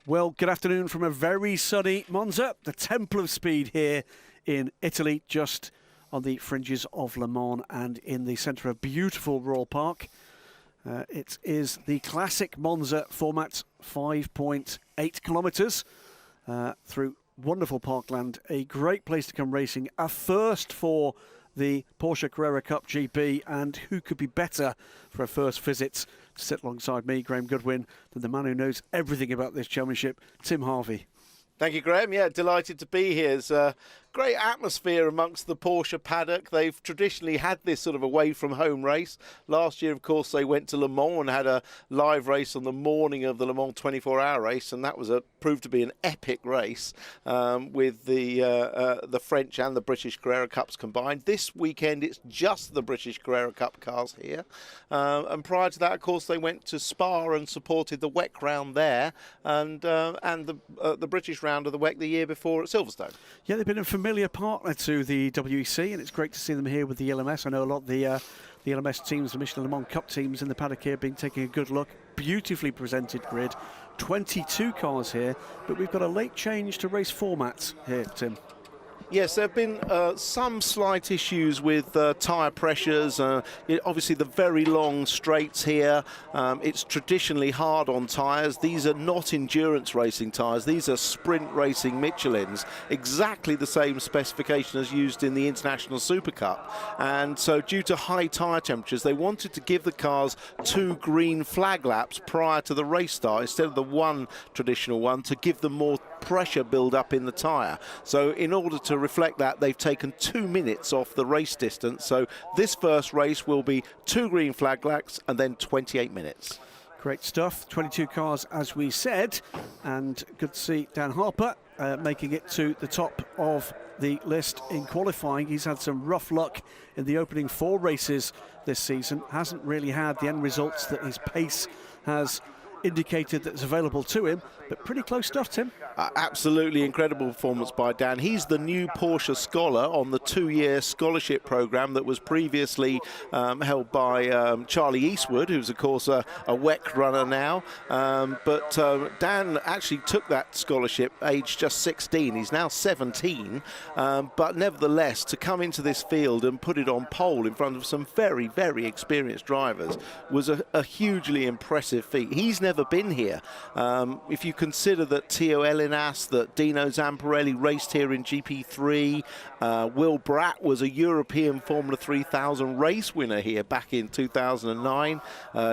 Well, good afternoon from a very sunny Monza, the temple of speed here in Italy, just on the fringes of Le Mans and in the centre of beautiful Royal Park. It is the classic Monza format, 5.8 kilometres through wonderful parkland. A great place to come racing, a first for the Porsche Carrera Cup GP, and who could be better for a first visit to sit alongside me, Graham Goodwin, than the man who knows everything about this championship, Tim Harvey. Thank you, Graham. Yeah, delighted to be here. It's a great atmosphere amongst the Porsche paddock. They've traditionally had this sort of away-from-home race. Last year, of course, they went to Le Mans and had a live race on the morning of the Le Mans 24-hour race, and that was proved to be an epic race with the French and the British Carrera Cups combined. This weekend, it's just the British Carrera Cup cars here. And prior to that, of course, they went to Spa and supported the WEC round there and the British round of the WEC the year before at Silverstone. Yeah, they've been a familiar partner to the WEC, and it's great to see them here with the LMS. I know a lot of the LMS teams, the Michelin Le Mans Cup teams in the paddock here, been taking a good look. Beautifully presented grid, 22 cars here, but we've got a late change to race format here, Tim. Yes, there have been some slight issues with tyre pressures. Obviously, the very long straights here. It's traditionally hard on tyres. These are not endurance racing tyres. These are sprint racing Michelins. Exactly the same specification as used in the International Super Cup. And so due to high tyre temperatures, they wanted to give the cars 2 green flag laps prior to the race start instead of the one traditional one, to give them more pressure build up in the tyre. So in order to reflect that, they've taken 2 minutes off the race distance. So this first race will be 2 green flag laps and then 28 minutes. Great stuff. 22 cars, as we said, and good to see Dan Harper making it to the top of the list in qualifying. He's had some rough luck in the opening 4 races this season. Hasn't really had the end results that his pace has indicated that's available to him, but pretty close stuff, Tim. Absolutely incredible performance by Dan. He's the new Porsche scholar on the 2-year scholarship program that was previously held by Charlie Eastwood, who's of course a WEC runner now. But Dan actually took that scholarship aged just 16. He's now 17, but nevertheless, to come into this field and put it on pole in front of some very, very experienced drivers was a hugely impressive feat. He's never been here. If you consider that Tio Elinas, that Dino Zamparelli raced here in GP3, Will Bratt was a European Formula 3000 race winner here back in 2009.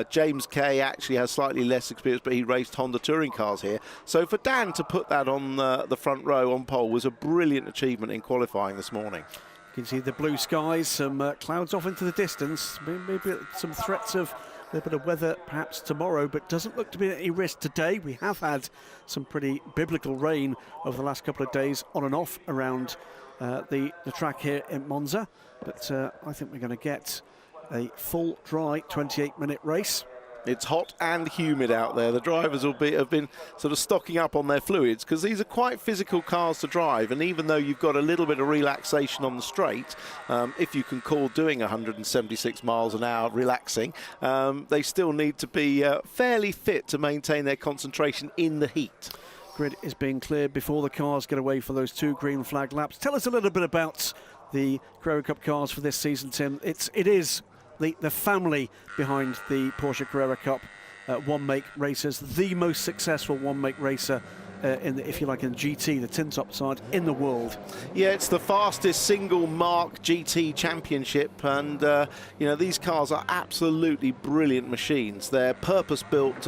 James Kay actually has slightly less experience, but he raced Honda touring cars here. So for Dan to put that on the front row on pole was a brilliant achievement in qualifying this morning. You can see the blue skies, some clouds off into the distance, maybe some threats of a bit of weather perhaps tomorrow, but doesn't look to be any risk today. We have had some pretty biblical rain over the last couple of days on and off around the track here in Monza, but I think we're going to get a full dry 28-minute race. It's hot and humid out there. The drivers have been sort of stocking up on their fluids because these are quite physical cars to drive, and even though you've got a little bit of relaxation on the straight, if you can call doing 176 miles an hour relaxing, they still need to be fairly fit to maintain their concentration in the heat. Grid is being cleared before the cars get away for those 2 green flag laps. Tell us a little bit about the Carrera Cup cars for this season, Tim. It is the family behind the Porsche Carrera Cup one-make racers, the most successful one-make racer if you like, in GT, the tin top side in the world. Yeah, it's the fastest single mark GT championship, and you know, these cars are absolutely brilliant machines. They're purpose-built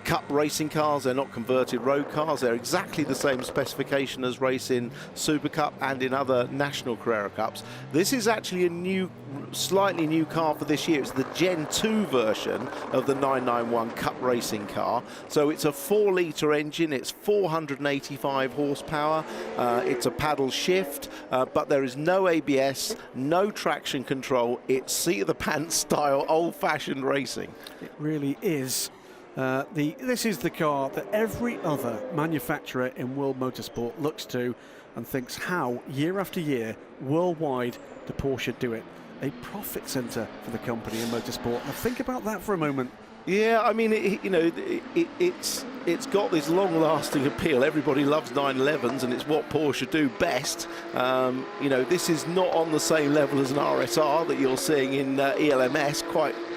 Cup racing cars. They're not converted road cars. They're exactly the same specification as race in Super Cup and in other national Carrera Cups. This is actually a slightly new car for this year. It's the Gen 2 version of the 991 Cup racing car. So it's a 4-litre engine. It's 485 horsepower. It's a paddle shift, but there is no ABS, no traction control. It's seat-of-the-pants style, old-fashioned racing. It really is. This is the car that every other manufacturer in world motorsport looks to and thinks, how, year after year, worldwide, do Porsche do it? A profit centre for the company in motorsport. Now think about that for a moment. Yeah, I mean, it's it's got this long-lasting appeal. Everybody loves 911s, and it's what Porsche do best. You know, this is not on the same level as an RSR that you're seeing in ELMS.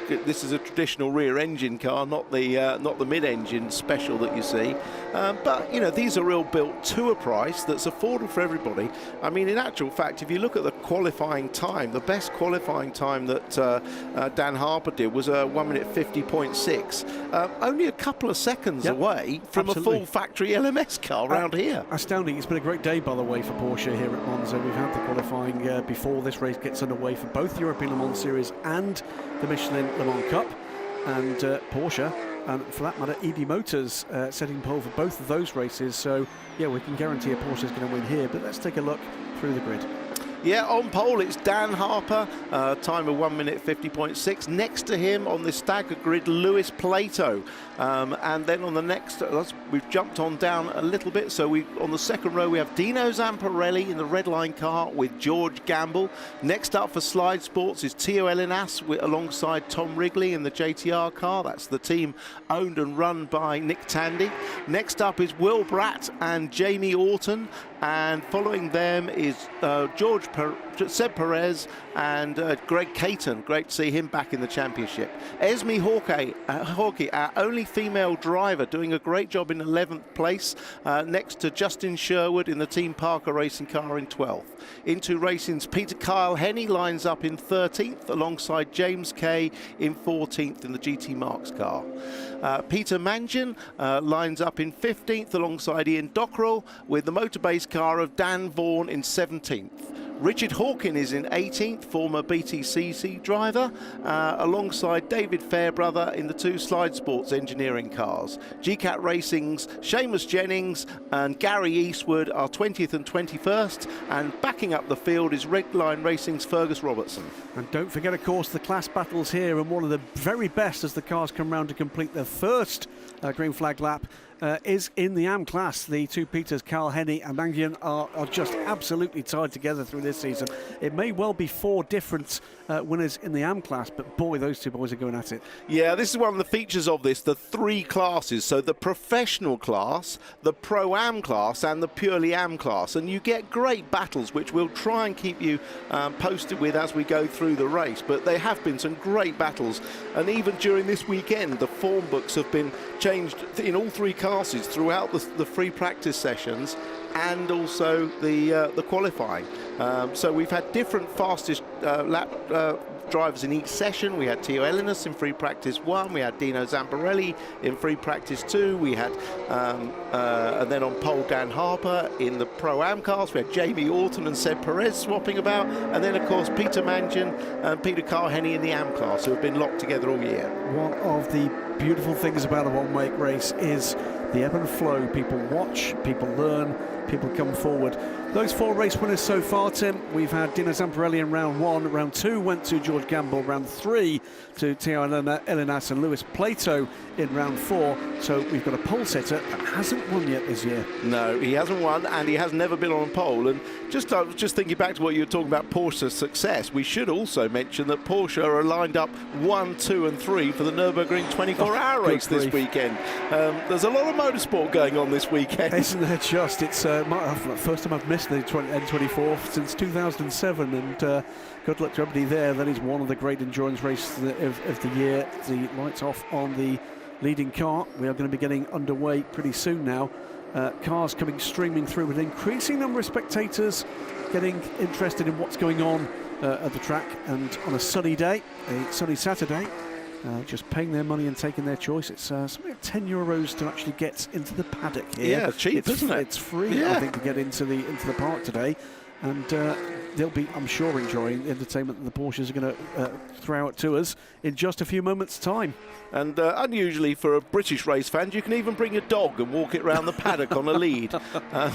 This is a traditional rear-engine car, not the mid-engine special that you see. But you know, these are all built to a price that's affordable for everybody. I mean, in actual fact, if you look at the qualifying time, the best qualifying time that Dan Harper did was 1 minute 50.6, only a couple of seconds away from a full factory LMS car around here. Astounding. It's been a great day, by the way, for Porsche here at Monza. We've had the qualifying before this race gets underway for both European Le Mans Series and the Michelin Le Mans Cup, and Porsche, and for that matter ED Motors, setting pole for both of those races. So yeah, we can guarantee a Porsche is going to win here, but let's take a look through the grid. Yeah, on pole it's Dan Harper, time of 1 minute 50.6. Next to him on the stagger grid, Lewis Plato. And then on the next, we've jumped on down a little bit. So on the second row we have Dino Zamparelli in the red line car with George Gamble. Next up for Slide Sports is Tio Elinas alongside Tom Wrigley in the JTR car. That's the team owned and run by Nick Tandy. Next up is Will Bratt and Jamie Orton. And following them is Seb Perez and Greg Caton. Great to see him back in the championship. Esme Hawkey, our only female driver, doing a great job in 11th place, next to Justin Sherwood in the Team Parker racing car in 12th. Into Racing's Peter Kyle Henney lines up in 13th alongside James Kay in 14th in the GT Marks car. Peter Mangian lines up in 15th alongside Ian Dockrell with the Motorbase car of Dan Vaughan in 17th. Richard Hawkin is in 18th, former BTCC driver, alongside David Fairbrother in the two Slide Sports engineering cars. GCAT Racing's Seamus Jennings and Gary Eastwood are 20th and 21st, and backing up the field is Red Line Racing's Fergus Robertson. And don't forget, of course, the class battles here, and one of the very best as the cars come round to complete their first green flag lap is in the AM class. The two Peters, Carl Henney and Mangian, are just absolutely tied together through this season. It may well be 4 different winners in the AM class, but boy, those two boys are going at it. Yeah, this is one of the features of this, the 3 classes. So the professional class, the Pro-Am class and the purely Am class. And you get great battles, which we'll try and keep you posted with as we go through the race. But there have been some great battles. And even during this weekend, the form books have been changed in all 3 classes throughout the free practice sessions and also the qualifying. So we've had different fastest lap drivers in each session. We had Tio Elinas in free practice 1, we had Dino Zamparelli in free practice 2, we had and then on pole Dan Harper in the Pro-Am cars, we had Jamie Orton and Seb Perez swapping about, and then of course Peter Mangian and Peter Carl Henney in the Am class, who have been locked together all year. One of the beautiful things about a one-make race is the ebb and flow. People watch, people learn, people come forward. Those 4 race winners so far, Tim, we've had Dino Zamparelli in round 1, round 2 went to George Gamble, round 3 to Tio Elinas and Lewis Plato in round 4. So we've got a pole sitter that hasn't won yet this year. No, he hasn't won, and he has never been on a pole. And I was just thinking back to what you were talking about, Porsche's success. We should also mention that Porsche are lined up 1, 2 and 3 for the Nürburgring 24-hour race this weekend. There's a lot of motorsport going on this weekend. Isn't there just? It's the first time I've missed the N24 since 2007, and good luck to everybody there. That is one of the great endurance races of the year. The lights off on the leading car. We are going to be getting underway pretty soon now. Cars coming streaming through with an increasing number of spectators getting interested in what's going on at the track, and on a sunny day, a sunny Saturday, just paying their money and taking their choice. It's something like €10 to actually get into the paddock here. Yeah, cheap, isn't it? It's free, I think, to get into the park today, and they'll be, I'm sure, enjoying the entertainment that the Porsches are going to throw out to us in just a few moments' time. And unusually for a British race fan, you can even bring your dog and walk it around the paddock on a lead.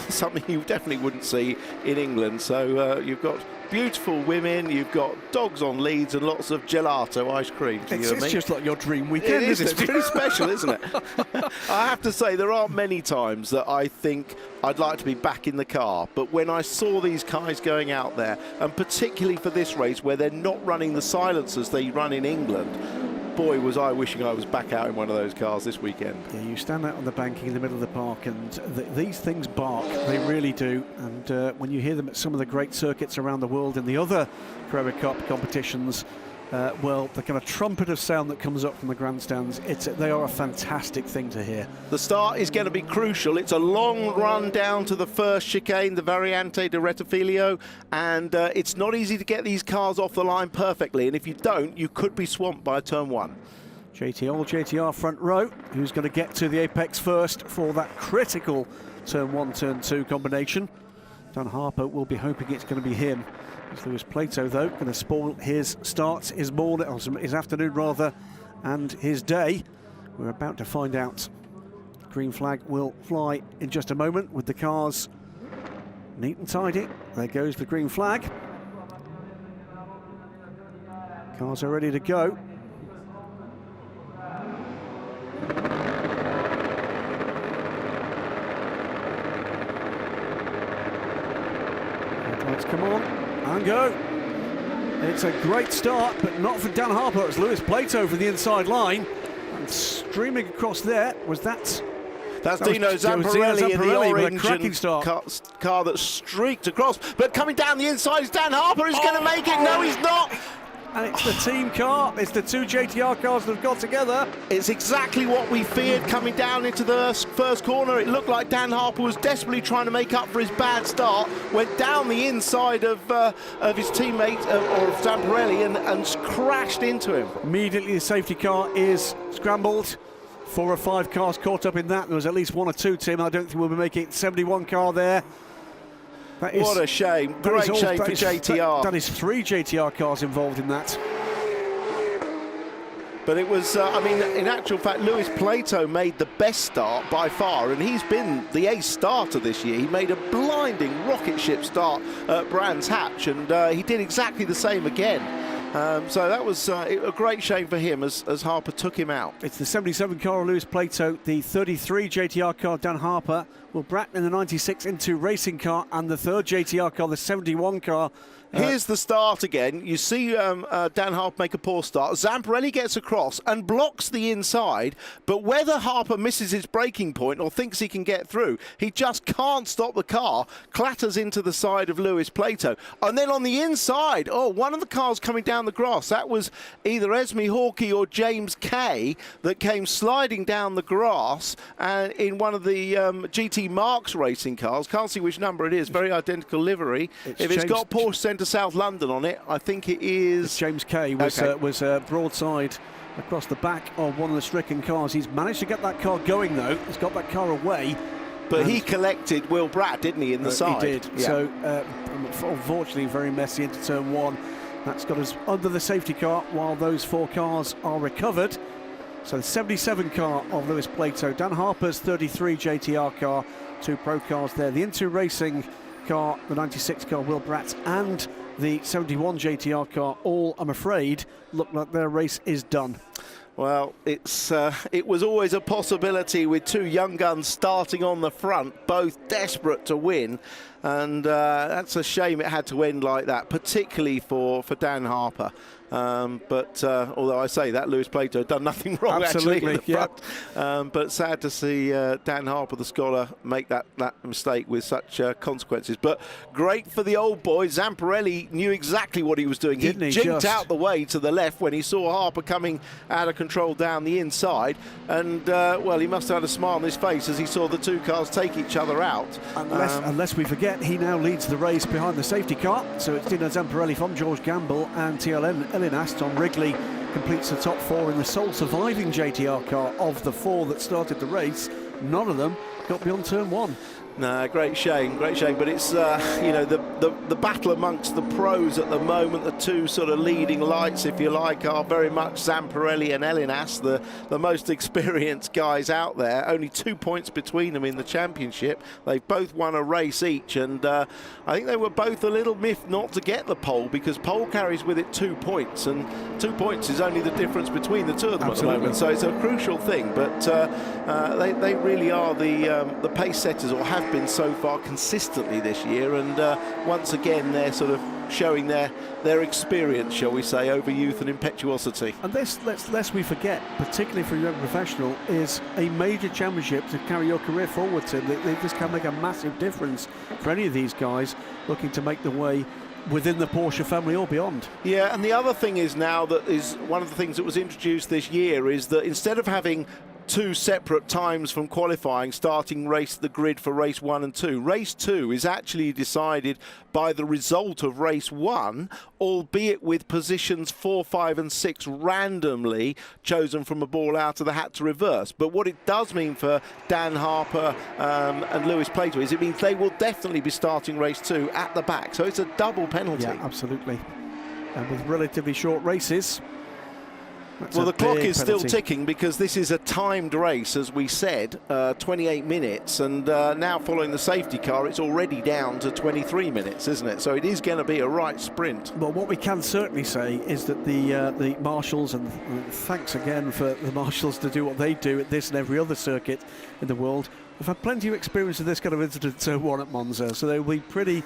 Something you definitely wouldn't see in England. So you've got beautiful women, you've got dogs on leads, and lots of gelato ice cream. It's just like your dream weekend, isn't it? It's pretty special, isn't it? I have to say, there aren't many times that I think I'd like to be back in the car. But when I saw these guys going out there, and particularly for this race where they're not running the silencers they run in England, boy, was I wishing I was back out in one of those cars this weekend. Yeah, you stand out on the banking in the middle of the park, and these things bark. They really do. And when you hear them at some of the great circuits around the world in the other Carrera Cup competitions, well, the kind of trumpet of sound that comes up from the grandstands, they are a fantastic thing to hear. The start is going to be crucial. It's a long run down to the first chicane, the Variante de Rettifilio, and it's not easy to get these cars off the line perfectly, and if you don't, you could be swamped by turn one. JTR front row, who's going to get to the apex first for that critical turn one, turn two combination. Dan Harper will be hoping it's going to be him. It's Lewis Plato, though, going to spoil his starts, his morning, or his afternoon rather, and his day. We're about to find out. Green flag will fly in just a moment with the cars neat and tidy. There goes the green flag. Cars are ready to go. Let's come on and go. It's a great start, but not for Dan Harper. It's Lewis Plato for the inside line. And streaming across there was That's Dino Zamparelli in the orange car that streaked across. But coming down the inside is Dan Harper. He's going to make it. No, he's not. And it's the team car. It's the two JTR cars that have got together. It's exactly what we feared coming down into the first corner. It looked like Dan Harper was desperately trying to make up for his bad start. Went down the inside of his teammate, or Zamparelli, and crashed into him. Immediately the safety car is scrambled. 4 or 5 cars caught up in that. There was at least 1 or 2, Tim. I don't think we'll be making it. 71 car there. What a shame. Great shame for JTR. That is 3 JTR cars involved in that. But it was, I mean, in actual fact, Lewis Plato made the best start by far, and he's been the ace starter this year. He made a blinding rocket ship start at Brands Hatch, and he did exactly the same again. So that was a great shame for him as Harper took him out. It's the 77 car of Lewis Plato, the 33 JTR car Dan Harper, Will Bratton in the 96 into racing car, and the third JTR car, the 71 car. Here's the start again. You see Dan Harper make a poor start. Zamparelli gets across and blocks the inside, but whether Harper misses his braking point or thinks he can get through, he just can't stop the car, clatters into the side of Lewis Plato. And then on the inside, one of the cars coming down the grass, that was either Esme Hawkey or James Kay that came sliding down the grass and in one of the GT Marks racing cars. Can't see which number it is, very identical livery. It's got Porsche Centre South London on it, I think it is. James Kay was broadside across the back of one of the stricken cars. He's managed to get that car going though. He's got that car away. But he collected Will Bratt, didn't he, in the side? He did. Yeah. So unfortunately very messy into turn one. That's got us under the safety car while those 4 cars are recovered. So the 77 car of Lewis Plato, Dan Harper's 33 JTR car, 2 pro cars there. The Into Racing car, the 96 car, Will Bratt, and the 71 JTR car, all, I'm afraid, look like their race is done. Well, it was always a possibility with 2 young guns starting on the front, both desperate to win. And that's a shame it had to end like that, particularly for Dan Harper. But although I say that, Lewis Plato had done nothing wrong actually in the front. But sad to see Dan Harper, the scholar, make that mistake with such consequences. But great for the old boy. Zamparelli knew exactly what he was doing. He jinked out the way to the left when he saw Harper coming out of control down the inside. And, well, he must have had a smile on his face as he saw the 2 cars take each other out. Unless we forget, he now leads the race behind the safety car. So it's Dino Zamparelli from George Gamble and TLM Elinas. Tom Wrigley completes the top 4 in the sole surviving JTR car of the 4 that started the race. None of them got beyond turn 1. No, great shame. But it's, you know, the battle amongst the pros at the moment, the 2 sort of leading lights, if you like, are very much Zamparelli and Elinas, the most experienced guys out there. Only 2 points between them in the championship. They've both won a race each, and I think they were both a little miffed not to get the pole, because pole carries with it 2 points, and 2 points is only the difference between the 2 of them at the moment. So it's a crucial thing, but they really are the pace setters, or have been so far consistently this year, and once again they're sort of showing their experience, shall we say, over youth and impetuosity. And this, lest we forget, particularly for a young professional, is a major championship to carry your career forward to. This can make a massive difference for any of these guys looking to make the way within the Porsche family or beyond. Yeah, and the other thing is now that is one of the things that was introduced this year is that instead of having two separate times from qualifying starting the grid for race 1 and 2. Race 2 is actually decided by the result of race 1, albeit with positions 4, 5 and 6 randomly chosen from a ball out of the hat to reverse. But what it does mean for Dan Harper and Lewis Plato is it means they will definitely be starting race 2 at the back. So it's a double penalty. Yeah, absolutely. And with relatively short races, well, the clock is still ticking because this is a timed race, as we said, 28 minutes, and now following the safety car, it's already down to 23 minutes, isn't it? So it is going to be a right sprint. Well, what we can certainly say is that the marshals, and thanks again for the marshals to do what they do at this and every other circuit in the world, have had plenty of experience of this kind of incident in Turn 1 at Monza, so they'll be pretty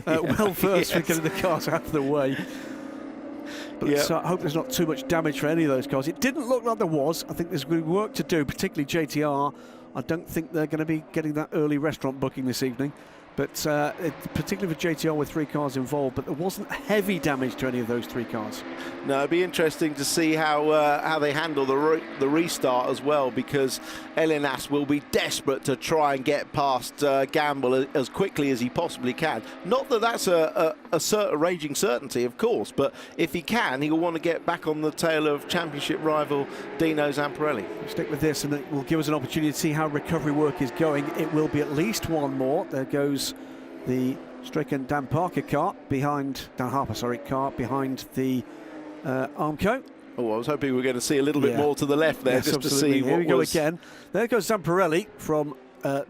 well versed with getting the cars out of the way. But I hope there's not too much damage for any of those cars. It didn't look like there was. I think there's going to be work to do, particularly JTR. I don't think they're going to be getting that early restaurant booking this evening. But particularly for JTR with 3 cars involved, but there wasn't heavy damage to any of those 3 cars. No, it'd be interesting to see how they handle the restart as well, because Elinas will be desperate to try and get past Gamble as quickly as he possibly can. Not that that's a raging certainty, of course, but if he can, he'll want to get back on the tail of championship rival Dino Zamparelli. We'll stick with this, and it will give us an opportunity to see how recovery work is going. It will be at least one more. There goes the stricken Dan Harper car behind the Armco. Oh, I was hoping we were going to see a little bit more to the left there, just absolutely. to see Here what we go again. There goes Zamparelli from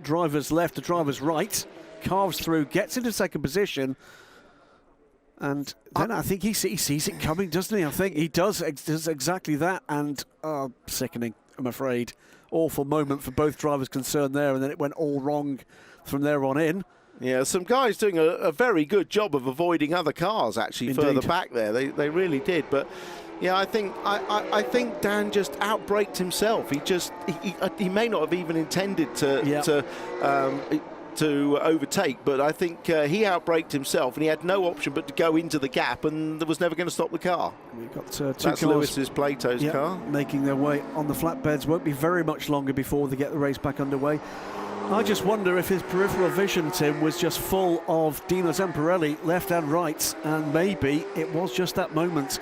driver's left to driver's right, carves through, gets into second position, and then I think he sees it coming, doesn't he? I think he does exactly that, and sickening, I'm afraid. Awful moment for both drivers concerned there, and then it went all wrong from there on in. Yeah, some guys doing a very good job of avoiding other cars, actually. Indeed. Further back there. They really did. But yeah, I think Dan just outbraked himself. He may not have even intended to overtake, but I think he outbraked himself, and he had no option but to go into the gap, and there was never going to stop the car. We've got 2 That's cars, Lewis's Plato's car, making their way on the flatbeds. Won't be very much longer before they get the race back underway. I just wonder if his peripheral vision, Tim, was just full of Dino Zamparelli, left and right, and maybe it was just that moment.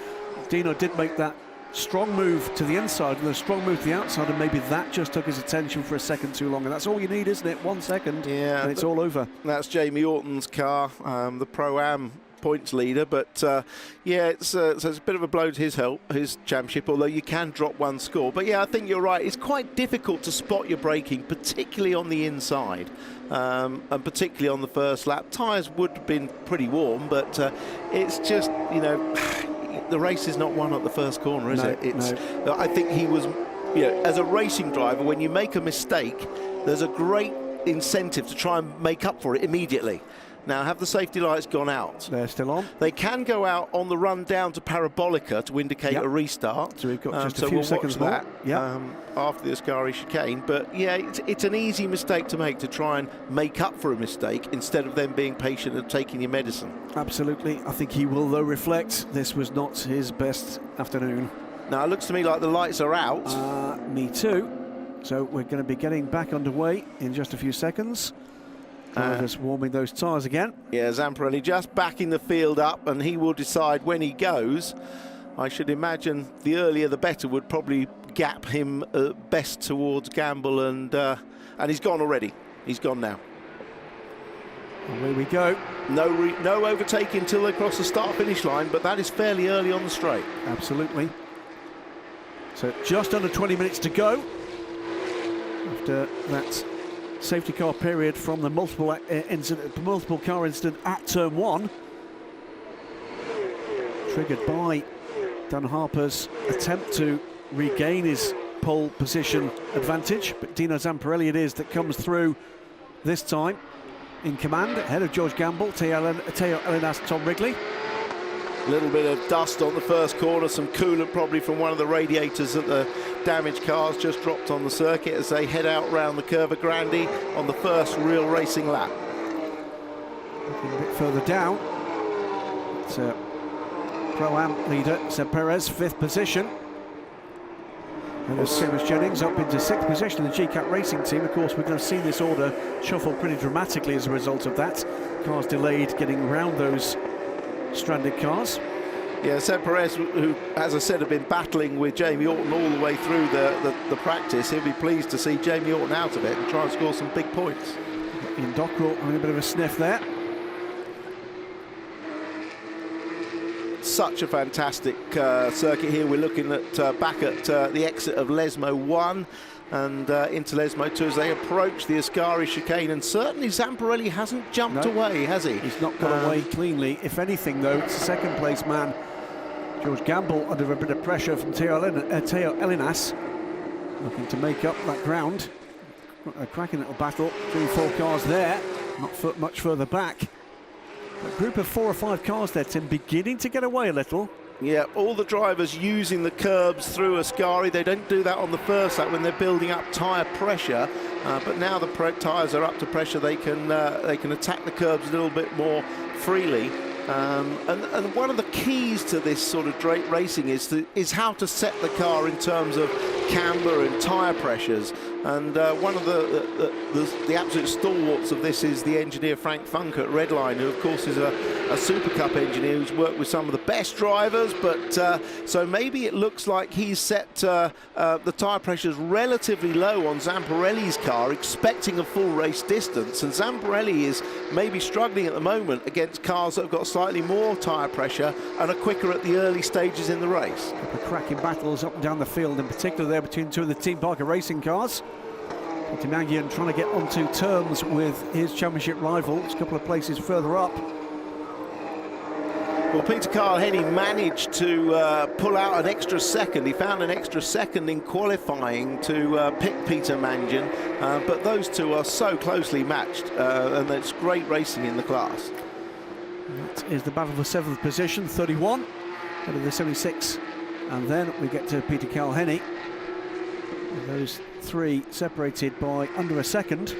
Dino did make that strong move to the inside and a strong move to the outside, and maybe that just took his attention for a second too long, and that's all you need, isn't it? 1 second, and it's all over. That's Jamie Orton's car, the Pro-Am points leader, but yeah, so it's a bit of a blow to his championship, although you can drop 1 score. But yeah, I think you're right, it's quite difficult to spot your braking, particularly on the inside, and particularly on the first lap. Tyres would have been pretty warm, but it's just, you know, the race is not won at the first corner, is it? No. I think he was, you know, as a racing driver, when you make a mistake, there's a great incentive to try and make up for it immediately. Now, have the safety lights gone out? They're still on. They can go out on the run down to Parabolica to indicate a restart. So we've got just a few seconds more. After the Ascari chicane. But yeah, it's an easy mistake to make, to try and make up for a mistake instead of them being patient and taking your medicine. Absolutely. I think he will, though, reflect this was not his best afternoon. Now, it looks to me like the lights are out. Me too. So we're going to be getting back underway in just a few seconds. Just warming those tyres again. Yeah, Zamparelli just backing the field up, and he will decide when he goes. I should imagine the earlier the better would probably gap him best towards Gamble, and he's gone already. He's gone now. And here we go. No overtaking until they cross the start-finish line, but that is fairly early on the straight. Absolutely. So just under 20 minutes to go after that safety car period from the multiple car incident at Turn 1, triggered by Dan Harper's attempt to regain his pole position advantage. But Dino Zamparelli it is that comes through this time in command, ahead of George Gamble, Teo Elinas, Tom Wrigley. A little bit of dust on the first corner, some coolant probably from one of the radiators that the damaged cars just dropped on the circuit as they head out round the Curva Grande on the first real racing lap. Looking a bit further down, it's Pro-Am leader Seb Perez, 5th position. And there's Seamus Jennings up into 6th position in the GCAT racing team. Of course, we're going to see this order shuffle pretty dramatically as a result of that. Cars delayed getting around those stranded cars. Yeah, Seb Perez, who, as I said, have been battling with Jamie Orton all the way through the practice. He'll be pleased to see Jamie Orton out of it and try and score some big points. Ian Dockrell having a bit of a sniff there. Such a fantastic circuit here. We're looking at back at the exit of Lesmo 1 and into Lesmo 2 as they approach the Ascari chicane, and certainly Zamparelli hasn't jumped away, has he? He's not got away cleanly. If anything, though, it's the second place man, George Gamble, under a bit of pressure from Teo Elinas, looking to make up that ground. A cracking little battle, 3-4 cars there, not much further back. A group of 4 or 5 cars there, Tim, beginning to get away a little. Yeah, all the drivers using the curbs through Ascari. They don't do that on the first lap when they're building up tyre pressure, but now the tyres are up to pressure, they can attack the curbs a little bit more freely. And one of the keys to this sort of racing is how to set the car in terms of camber and tyre pressures. And one of the absolute stalwarts of this is the engineer Frank Funk at Redline, who of course is a Super Cup engineer who's worked with some of the best drivers, but so maybe it looks like he's set the tyre pressures relatively low on Zamparelli's car, expecting a full race distance, and Zamparelli is maybe struggling at the moment against cars that have got slightly more tyre pressure and are quicker at the early stages in the race. A couple of cracking battles up and down the field, in particular there between 2 of the Team Parker racing cars. Peter Mangian trying to get onto terms with his championship rival, a couple of places further up. Well, Peter Carl-Henny managed to pull out an extra second. He found an extra second in qualifying to pick Peter Mangian, but those two are so closely matched, and it's great racing in the class. That is the battle for 7th position, 31 out of the 76, and then we get to Peter Carl-Henny. Those 3 separated by under a second.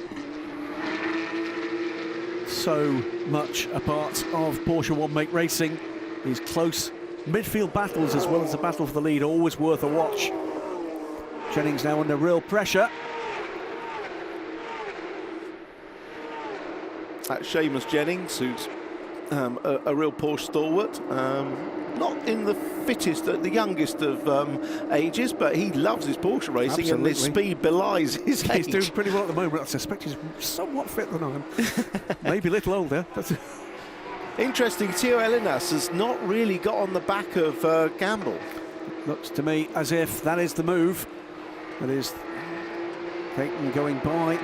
So much a part of Porsche one-make racing. These close midfield battles, as well as the battle for the lead, always worth a watch. Jennings now under real pressure. That's Seamus Jennings, who's a real Porsche stalwart. Not in the fittest, the youngest of ages, but he loves his Porsche racing. Absolutely. And his speed belies his age. He's doing pretty well at the moment. I suspect he's somewhat fitter than I am. Maybe a little older. Interesting, Teo Elinas has not really got on the back of Gamble. Looks to me as if that is the move. That is Peyton going by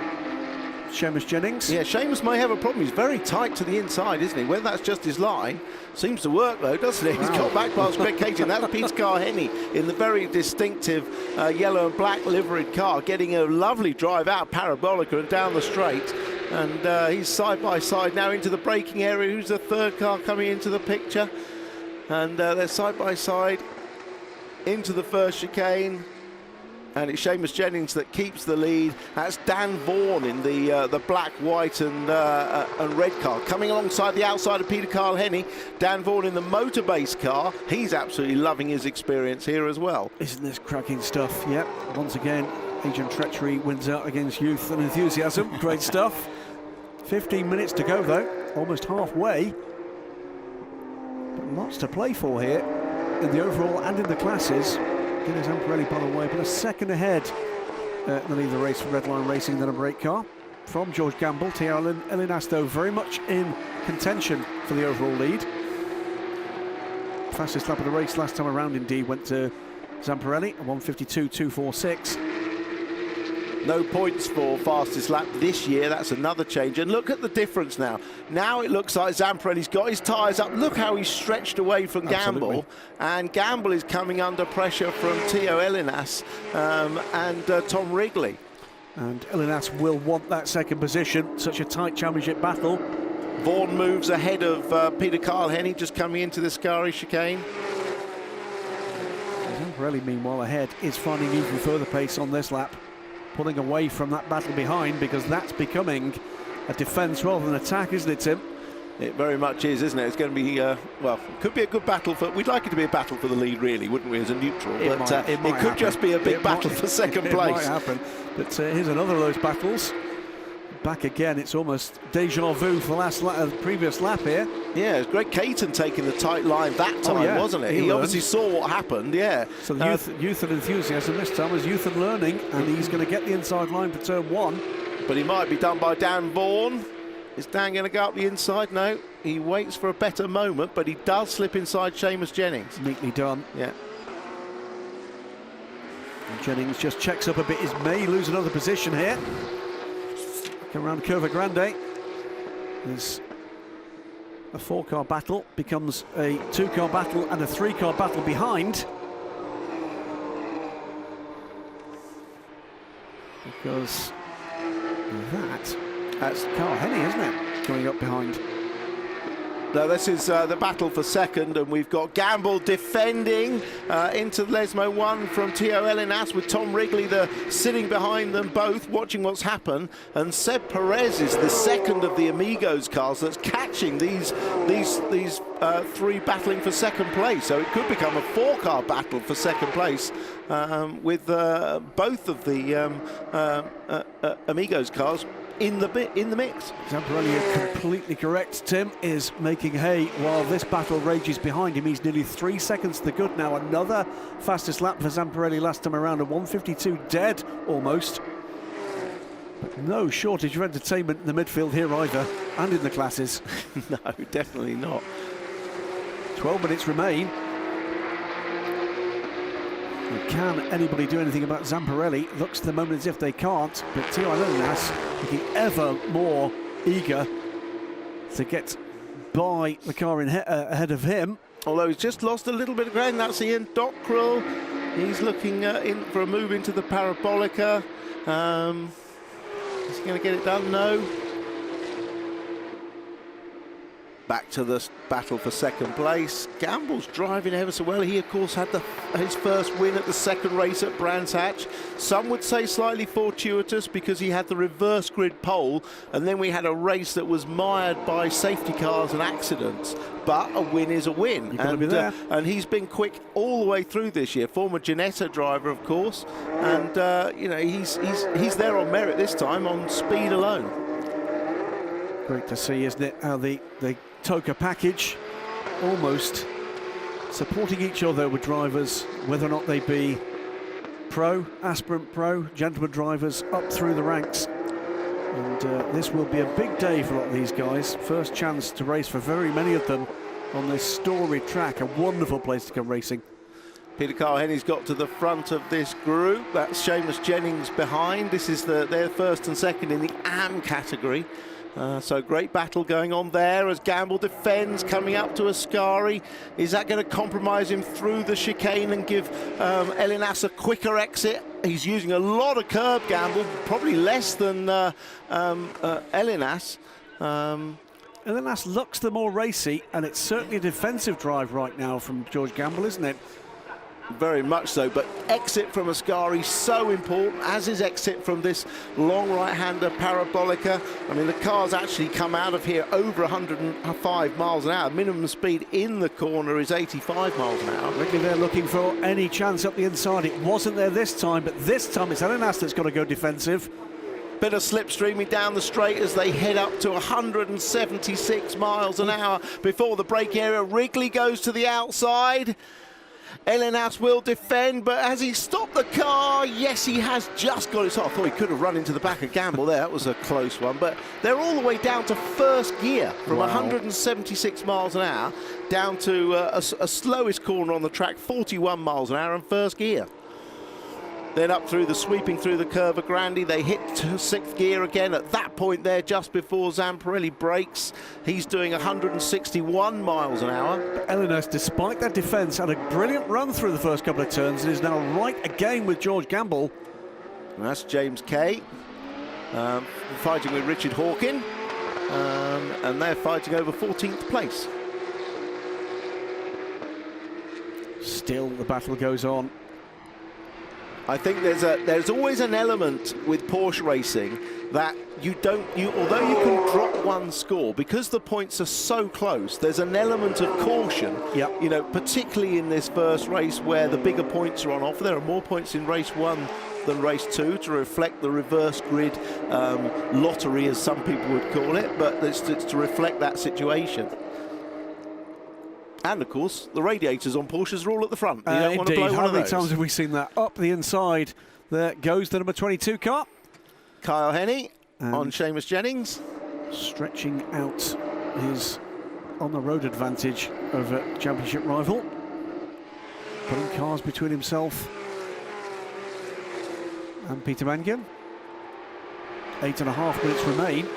Seamus Jennings. Yeah, Seamus may have a problem. He's very tight to the inside, isn't he? Whether that's just his line, seems to work though, doesn't it? Wow. He's got back past Greg Cage, and that's Peter Carl-Henny in the very distinctive yellow and black liveried car, getting a lovely drive out Parabolica and down the straight. And he's side by side now into the braking area. Who's the third car coming into the picture? And they're side by side into the first chicane. And it's Seamus Jennings that keeps the lead. That's Dan Vaughan in the black, white and red car. Coming alongside the outside of Peter Carl-Henny. Dan Vaughan in the motor-based car. He's absolutely loving his experience here as well. Isn't this cracking stuff? Yep. Once again, Agent Treachery wins out against youth and enthusiasm. Great stuff. 15 minutes to go, though. Almost halfway. But lots to play for here in the overall and in the classes. Zamparelli, by the way, but a second ahead the lead of the race for Redline Racing than a brake car from George Gamble. Teo Elinas, though, very much in contention for the overall lead. Fastest lap of the race last time around, indeed, went to Zamparelli, a 1:52.246. No points for fastest lap this year. That's another change. And look at the difference now. Now it looks like Zamparelli's got his tyres up. Look how he's stretched away from Gamble. Absolutely. And Gamble is coming under pressure from Teo Elinas and Tom Wrigley. And Elinas will want that second position. Such a tight championship battle. Vaughan moves ahead of Peter Carl-Henny, just coming into the Scari chicane. Zamparelli, meanwhile, ahead, is finding even further pace on this lap, pulling away from that battle behind, because that's becoming a defence rather than attack, isn't it, Tim? It very much is, isn't it? It's going to be, well, it could be a good battle for... We'd like it to be a battle for the lead, really, wouldn't we, as a neutral? But it could just be a big battle for second place. It might happen. But here's another of those battles. Back again, it's almost deja vu for the previous lap here. Yeah, it was Greg Caton taking the tight line that time, wasn't it? He obviously saw what happened, yeah. So the youth and enthusiasm this time was youth and learning, and he's going to get the inside line for turn 1. But he might be done by Dan Vaughan. Is Dan going to go up the inside? No, he waits for a better moment, but he does slip inside Seamus Jennings. Neatly done. Yeah. And Jennings just checks up a bit. He may lose another position here. Come around Curva Grande. There's a 4-car battle, becomes a 2-car battle and a 3-car battle behind. Because that's Carl-Henny, isn't it? Going up behind. No, this is the battle for second, and we've got Gamble defending into Lesmo 1 from Tio Elinas, with Tom Wrigley sitting behind them both, watching what's happened. And Seb Perez is the second of the Amigos cars that's catching these three battling for second place. So it could become a 4-car battle for second place with both of the Amigos cars in the mix. Zamparelli, you're completely correct. Tim is making hay while this battle rages behind him. He's nearly 3 seconds to the good now. Another fastest lap for Zamparelli last time around, a 1:52 dead almost. But no shortage of entertainment in the midfield here either, and in the classes. No, definitely not. 12 minutes remain. Can anybody do anything about Zamparelli? Looks at the moment as if they can't, but Tio Elinas looking ever more eager to get by the car ahead of him. Although he's just lost a little bit of ground. That's Ian Dockrell. He's looking in for a move into the Parabolica. Is he going to get it done? No. Back to the battle for second place. Gamble's driving ever so well. He, of course, had his first win at the second race at Brands Hatch. Some would say slightly fortuitous because he had the reverse grid pole, and then we had a race that was mired by safety cars and accidents. But a win is a win. You've got to be there. And he's been quick all the way through this year. Former Ginetta driver, of course. And, you know, he's there on merit this time, on speed alone. Great to see, isn't it, how the Toka package almost supporting each other with drivers, whether or not they be pro, aspirant pro, gentleman drivers up through the ranks. And this will be a big day for a lot of these guys. First chance to race for very many of them on this storied track, a wonderful place to come racing. Peter Carl-Henny's got to the front of this group. That's Seamus Jennings behind. This is their first and second in the AM category. So great battle going on there as Gamble defends, coming up to Ascari. Is that going to compromise him through the chicane and give Elinas a quicker exit? He's using a lot of curb, Gamble, probably less than Elinas. Elinas looks the more racy, and it's certainly a defensive drive right now from George Gamble, isn't it? Very much so, but exit from Ascari so important, as is exit from this long right-hander Parabolica. I mean, the cars actually come out of here over 105 miles an hour. Minimum speed in the corner is 85 miles an hour. Really, they're looking for any chance up the inside. It wasn't there this time, but this time it's Elinas that's got to go defensive. Bit of slipstreaming down the straight as they head up to 176 miles an hour before the brake area. Wrigley goes to the outside. Elinas will defend, but has he stopped the car? Yes, he has just got it off. I thought he could have run into the back of Gamble there. That was a close one, but they're all the way down to first gear from 176 miles an hour down to a slowest corner on the track, 41 miles an hour in first gear. Then up through sweeping through the Curva Grande, they hit sixth gear again at that point there, just before Zamparelli brakes. He's doing 161 miles an hour. Elinas, despite that defence, had a brilliant run through the first couple of turns and is now right again with George Gamble. And that's James Kay fighting with Richard Hawkin. and they're fighting over 14th place. Still, the battle goes on. I think there's always an element with Porsche racing that although you can drop one score, because the points are so close, there's an element of caution. Yep. You know, particularly in this first race where the bigger points are on offer. There are more points in race 1 than race 2 to reflect the reverse grid lottery, as some people would call it, but it's to reflect that situation. And of course, the radiators on Porsches are all at the front. You don't want to blow one of How many those. times have we seen that? Up the inside, there goes the number 22 car. Kyle Henney on Seamus Jennings. Stretching out his on-the-road advantage over championship rival. Putting cars between himself and Peter Mangan. 8.5 minutes remain.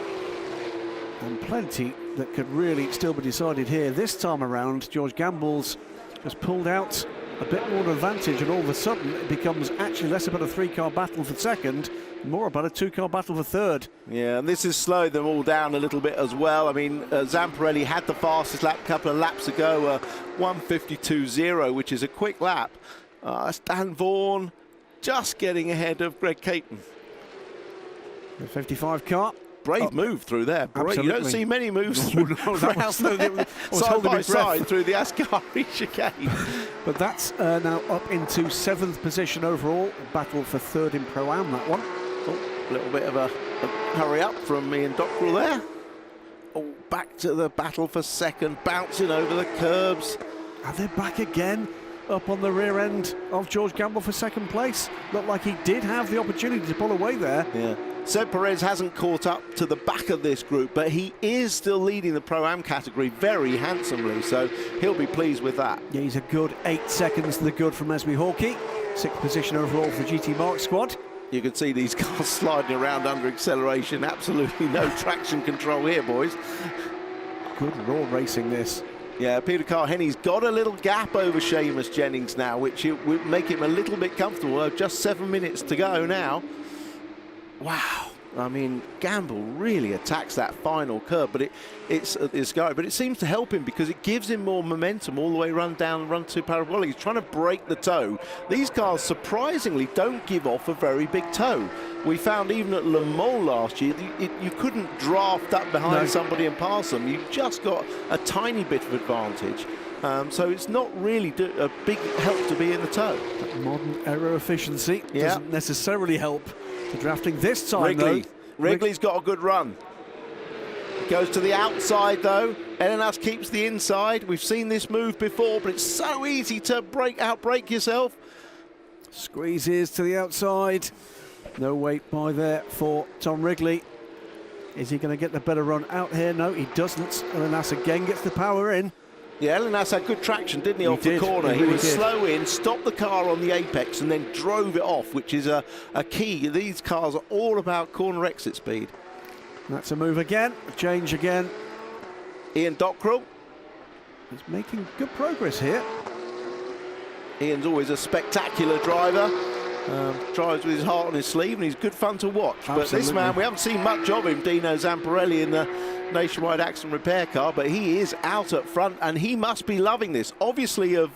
And plenty that could really still be decided here. This time around, George Gamble's just pulled out a bit more advantage, and all of a sudden it becomes actually less about a 3-car battle for second, more about a 2-car battle for third. Yeah, and this has slowed them all down a little bit as well. I mean, Zamparelli had the fastest lap a couple of laps ago, 1:52.0, which is a quick lap. Stan Vaughan just getting ahead of Greg Caton. The 55 car. Brave move through there. Absolutely. You don't see many moves side by side through the Ascari chicane. But that's now up into 7th position overall. Battle for third in Pro-Am, that one. A little bit of a hurry up from Ian Dockrell there. Oh, back to the battle for second, bouncing over the curbs. And they're back again, up on the rear end of George Gamble for second place. Looked like he did have the opportunity to pull away there. Yeah. Seb Perez hasn't caught up to the back of this group, but he is still leading the Pro-Am category very handsomely, so he'll be pleased with that. Yeah, he's a good 8 seconds to the good from Esme Hawkey. 6th position overall for the GT Mark squad. You can see these cars sliding around under acceleration. Absolutely no traction control here, boys. Good raw racing, this. Yeah, Peter Carr-Henny's got a little gap over Seamus Jennings now, which would make him a little bit comfortable. Just 7 minutes to go now. Wow, I mean, Gamble really attacks that final curve, but it's scary. But it seems to help him because it gives him more momentum all the way run to parabolic. He's trying to break the toe. These cars surprisingly don't give off a very big toe. We found even at Le Mans last year, you couldn't draft up behind somebody and pass them. You just got a tiny bit of advantage. So it's not really a big help to be in the toe. That modern aero efficiency doesn't necessarily help the drafting this time, Wrigley's got a good run. Goes to the outside, though. Elenas keeps the inside. We've seen this move before, but it's so easy to outbrake yourself. Squeezes to the outside. No weight by there for Tom Wrigley. Is he going to get the better run out here? No, he doesn't. Elenas again gets the power in. Yeah, Elenas had good traction, didn't he, off the corner? He was slow in, stopped the car on the apex, and then drove it off, which is a key. These cars are all about corner exit speed. That's a move again, a change again. Ian Dockrell. He's making good progress here. Ian's always a spectacular driver. Drives with his heart on his sleeve, and he's good fun to watch. Absolutely. But this man, we haven't seen much of him, Dino Zamparelli, in the Nationwide Accident Repair car, but he is out up front, and he must be loving this. Obviously of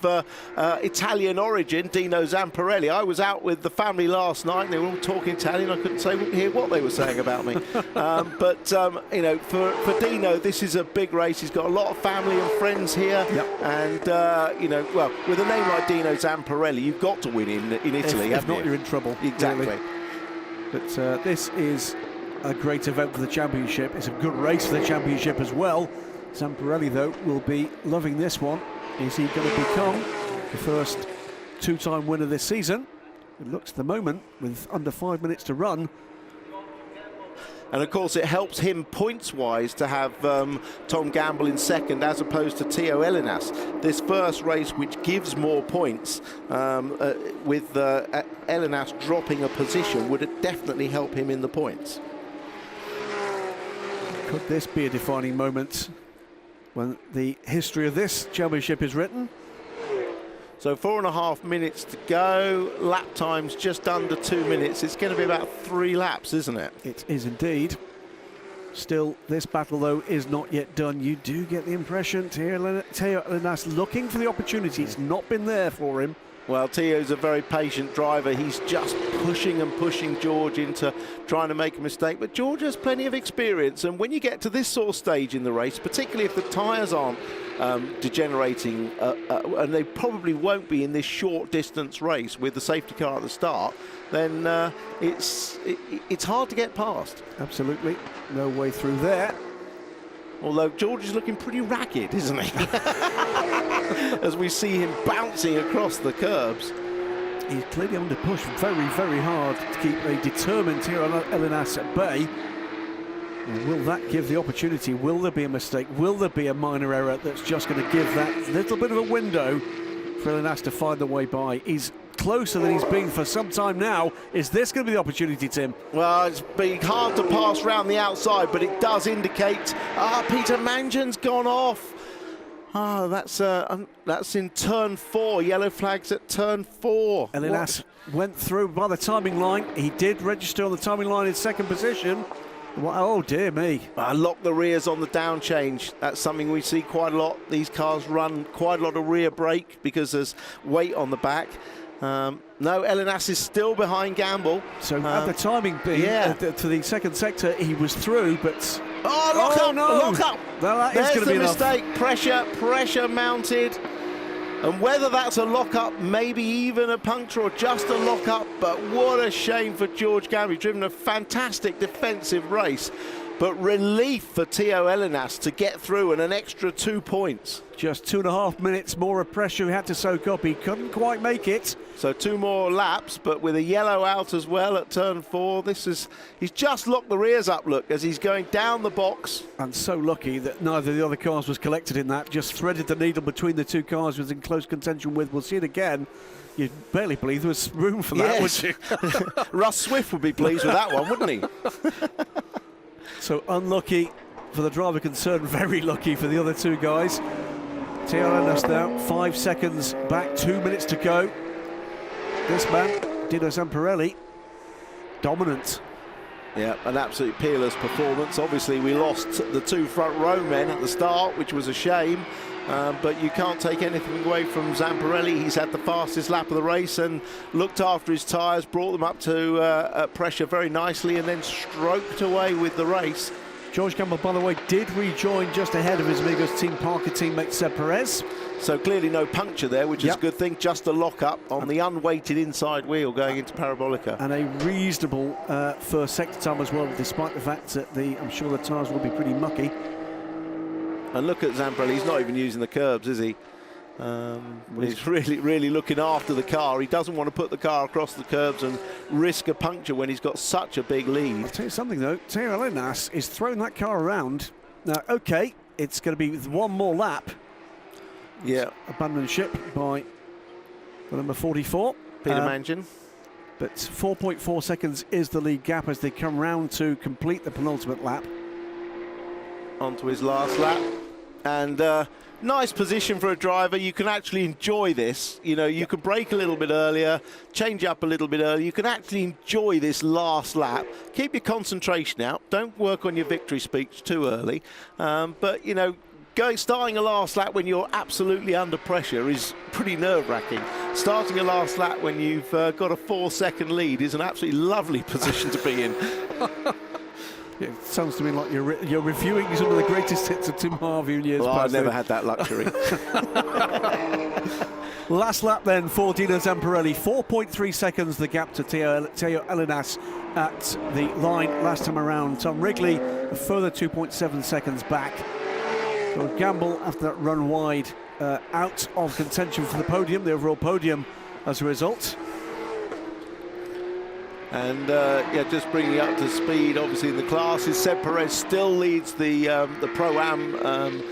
Italian origin, Dino Zamparelli. I was out with the family last night, and they were all talking Italian. I couldn't hear what they were saying about me. You know, for Dino, this is a big race. He's got a lot of family and friends here, and you know, well, with a name like Dino Zamparelli, you've got to win in Italy. If not, you're in trouble. Exactly. Really. But this is a great event for the championship. It's a good race for the championship as well. Zamparelli, though, will be loving this one. Is he going to become the first two-time winner this season? It looks at the moment, with under 5 minutes to run. And of course, it helps him points-wise to have Tom Gamble in second as opposed to Teo Elenas. This first race, which gives more points, with Elenas dropping a position, would definitely help him in the points. Could this be a defining moment when the history of this championship is written? So 4.5 minutes to go, lap time's just under 2 minutes. It's going to be about 3 laps, isn't it? It is indeed. Still, this battle, though, is not yet done. You do get the impression Teo Elinas looking for the opportunity. It's not been there for him. Well, Teo's a very patient driver. He's just pushing and pushing George into trying to make a mistake. But George has plenty of experience. And when you get to this sort of stage in the race, particularly if the tyres aren't degenerating, and they probably won't be in this short distance race with the safety car at the start, then it's hard to get past. Absolutely. No way through there. Although George is looking pretty ragged, isn't he? As we see him bouncing across the curbs. He's clearly having to push very, very hard to keep a determined Teo Elinas at bay. Will that give the opportunity? Will there be a mistake? Will there be a minor error that's just going to give that little bit of a window for Elinas to find the way by? He's closer than he's been for some time now. Is this going to be the opportunity, Tim? Well, it's been hard to pass round the outside, but it does indicate Peter Mangen's gone off. That's in turn 4. Yellow flags at turn 4. Elinas went through by the timing line. He did register on the timing line in second position. Oh dear me. Lock the rears on the down change. That's something we see quite a lot. These cars run quite a lot of rear brake because there's weight on the back. No, Elinas is still behind Gamble. So at the timing being to the second sector, he was through, but lock up! No. Lock up! No, that is going to be enough. Mistake. Pressure mounted. And whether that's a lock-up, maybe even a puncture or just a lock-up, but what a shame for George Gamble. He's driven a fantastic defensive race, but relief for Teo Elinas to get through and an extra 2 points. Just 2.5 minutes more of pressure he had to soak up. He couldn't quite make it. So 2 more laps, but with a yellow out as well at turn 4. He's just locked the rears up, look, as he's going down the box. And so lucky that neither of the other cars was collected in that. Just threaded the needle between the 2 cars, was in close contention with. We'll see it again. You'd barely believe there was room for that, would you? Russ Swift would be pleased with that one, wouldn't he? So unlucky for the driver concerned, very lucky for the other 2 guys. Teo Elinas now 5 seconds back, 2 minutes to go. This man, Dino Zamparelli, dominant. Yeah, an absolute peerless performance. Obviously, we lost the 2 front row men at the start, which was a shame. But you can't take anything away from Zamparelli. He's had the fastest lap of the race and looked after his tyres, brought them up to pressure very nicely, and then stroked away with the race. George Gamble, by the way, did rejoin just ahead of his Amigos Team Parker teammate Seb Perez. So clearly no puncture there, which is a good thing. Just a lock-up on the unweighted inside wheel going into Parabolica. And a reasonable first sector time as well, despite the fact that I'm sure the tyres will be pretty mucky. And look at Zamparelli, he's not even using the curbs, is he? He's really looking after the car. He doesn't want to put the car across the curbs and risk a puncture when he's got such a big lead. I'll tell you something though, Teo Elinas is throwing that car around. Now, okay, it's going to be 1 more lap. Yeah. Abandon ship by the number 44. Peter Mangen. But 4.4 seconds is the lead gap as they come round to complete the penultimate lap. Onto his last lap. And nice position for a driver. You can actually enjoy this. You know, you can brake a little bit earlier, change up a little bit earlier. You can actually enjoy this last lap. Keep your concentration out. Don't work on your victory speech too early. But, you know, starting a last lap when you're absolutely under pressure is pretty nerve-wracking. Starting a last lap when you've got a 4-second lead is an absolutely lovely position to be in. It sounds to me like you're reviewing some of the greatest hits of Tim Harvey in years past. I've never had that luxury. Last lap then for Dino Zamparelli. 4.3 seconds the gap to Teo Elinas at the line last time around. Tom Wrigley a further 2.7 seconds back. So Gamble, after that run wide, out of contention for the podium, the overall podium as a result. And yeah, just bringing up to speed, obviously in the classes, Seb Perez still leads the Pro-Am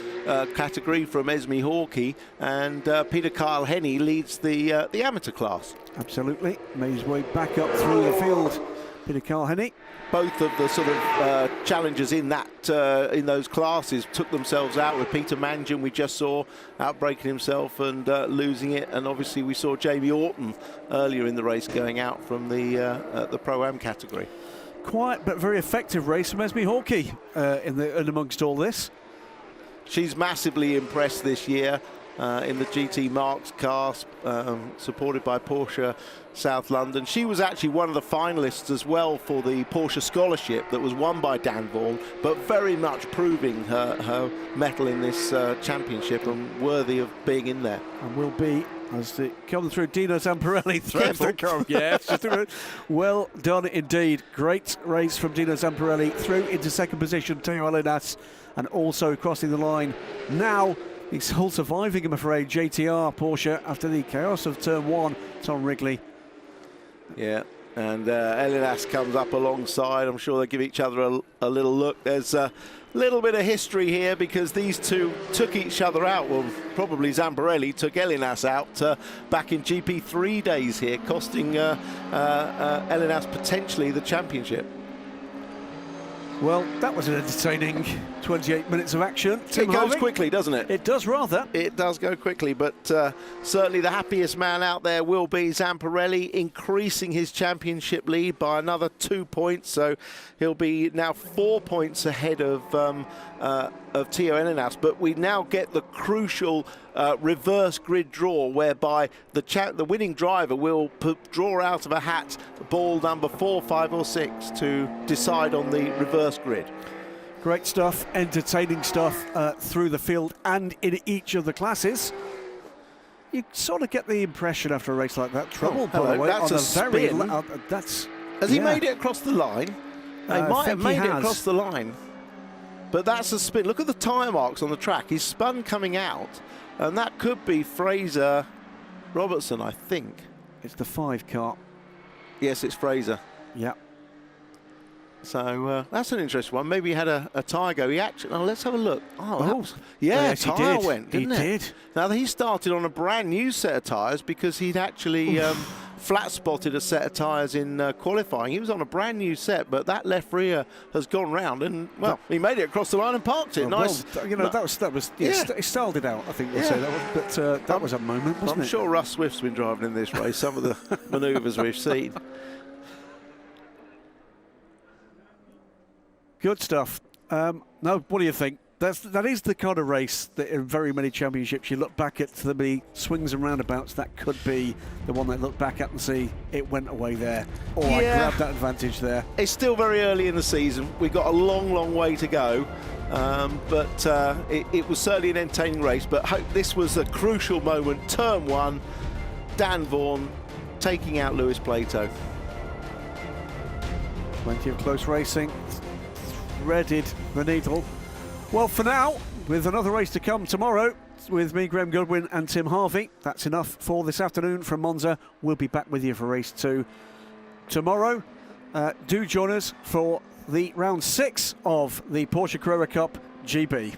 category from Esme Hawkey, and Peter Kyle Henney leads the amateur class. Absolutely, made his way back up through the field. Peter Kyle Henney. Both of the sort of challengers in in those classes took themselves out, with Peter Mangen we just saw outbraking himself and losing it, and obviously we saw Jamie Orton earlier in the race going out from the Pro-Am category. quiet but very effective race from Esme Hawkey in amongst all this. She's massively impressed this year in the GT Marks car, supported by Porsche South London. She was actually one of the finalists as well for the Porsche Scholarship that was won by Dan Vaughan, but very much proving her mettle in this championship and worthy of being in there. And will be, as they come through, Dino Zamparelli through Careful. the car. Yeah, well done indeed. Great race from Dino Zamparelli through into second position, Teo Elinas, and also crossing the line. Now he's all surviving, I'm afraid, JTR Porsche after the chaos of turn one, Tom Wrigley. Yeah, and Elinas comes up alongside. I'm sure they give each other a little look. There's a little bit of history here because these two took each other out. Well, probably Zamparelli took Elinas out back in GP3 days here, costing Elinas potentially the championship. Well, that was an entertaining 28 minutes of action. It goes quickly, doesn't it? It does rather. It does go quickly, but certainly the happiest man out there will be Zamparelli, increasing his championship lead by another 2 points. So he'll be now 4 points ahead of Teo Elinas. But we now get the crucial reverse grid draw, whereby the winning driver will draw out of a hat ball number 4, 5 or 6 to decide on the reverse grid. Great stuff, entertaining stuff through the field and in each of the classes. You sort of get the impression after a race like that, trouble, by the way, that's on a spin. Has he made it across the line? He might have made it across the line. But that's a spin. Look at the tyre marks on the track. He's spun coming out, and that could be Fraser Robertson, I think. It's the 5 car. Yes, it's Fraser. Yeah. So that's an interesting one. Maybe he had a tyre go. He actually, let's have a look. Yes, tyre went, didn't it? He did. Now he started on a brand new set of tyres because he'd actually flat spotted a set of tyres in qualifying. He was on a brand new set, but that left rear has gone round, and well, he made it across the line and parked it. Nice. Well, you know, that was he styled it out, I think we'll say that was, but that was a moment, wasn't it? I'm sure Russ Swift's been driving in this race. Some of the manoeuvres we've seen. Good stuff. No, what do you think? That is the kind of race that in very many championships you look back at the many swings and roundabouts. That could be the one that look back at and see it went away there, or I grabbed that advantage there. It's still very early in the season. We've got a long, long way to go. But it was certainly an entertaining race. But this was a crucial moment. Turn one, Dan Vaughan taking out Lewis Plato. Plenty of close racing. Threaded the needle. Well, for now, with another race to come tomorrow, with me, Graham Goodwin, and Tim Harvey, that's enough for this afternoon from Monza. We'll be back with you for race 2 tomorrow. Do join us for the round 6 of the Porsche Carrera Cup GB.